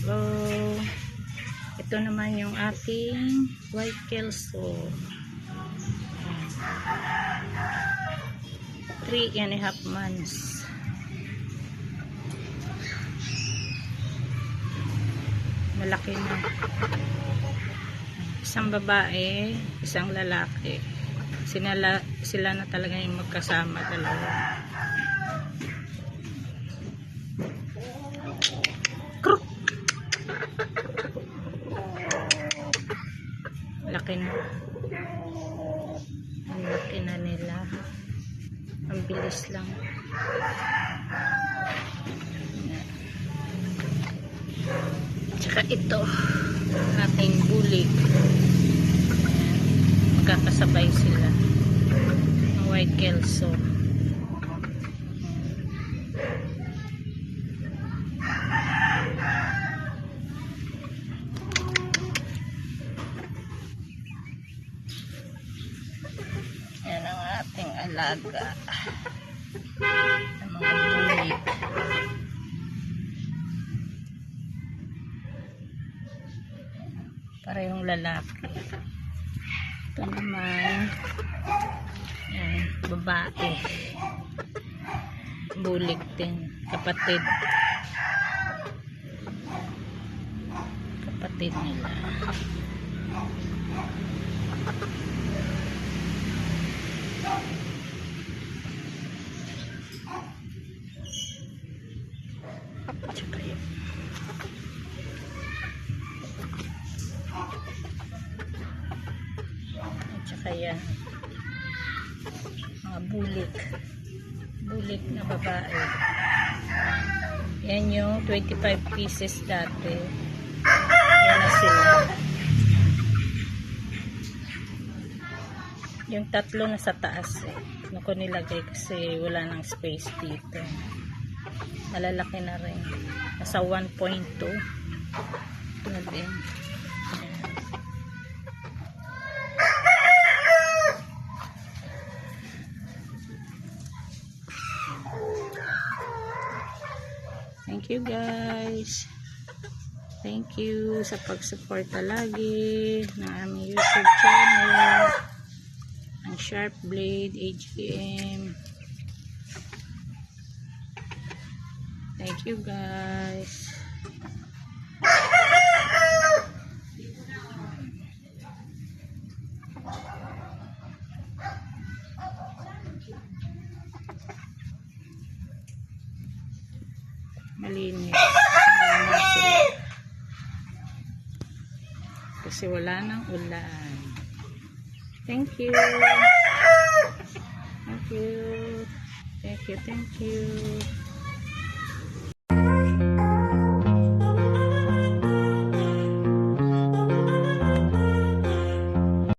So, ito naman yung ating white kelso. 3.5 months. Malaki na. Isang babae, isang lalaki. Sila na talaga yung magkasama dalawa. Laki na. Ang laki na nila. Ang bilis lang. Tsaka ito ating bulig. Magkakasabay sila. Ang white kelso. Yan ang ating alaga. Ang mga bulig. Parehong lalaki. Ito naman yan, babae. Bulig din. Kapatid nila. Tsaka yun. Tsaka yan. Mga bulik na babae. Yan yung 25 pieces dati. Yan na sila. Yung tatlo na sa taas ano ko nilagay kasi wala nang space dito. Malalaki na rin. Nasa 1.2 na din. Thank you guys. Thank you sa pag-suporta lagi ng aming YouTube channel. Ang Sharp Blade AGM. Thank you guys. Malinis. Kasi wala nang ulan. Thank you. Thank you. Thank you. Thank you.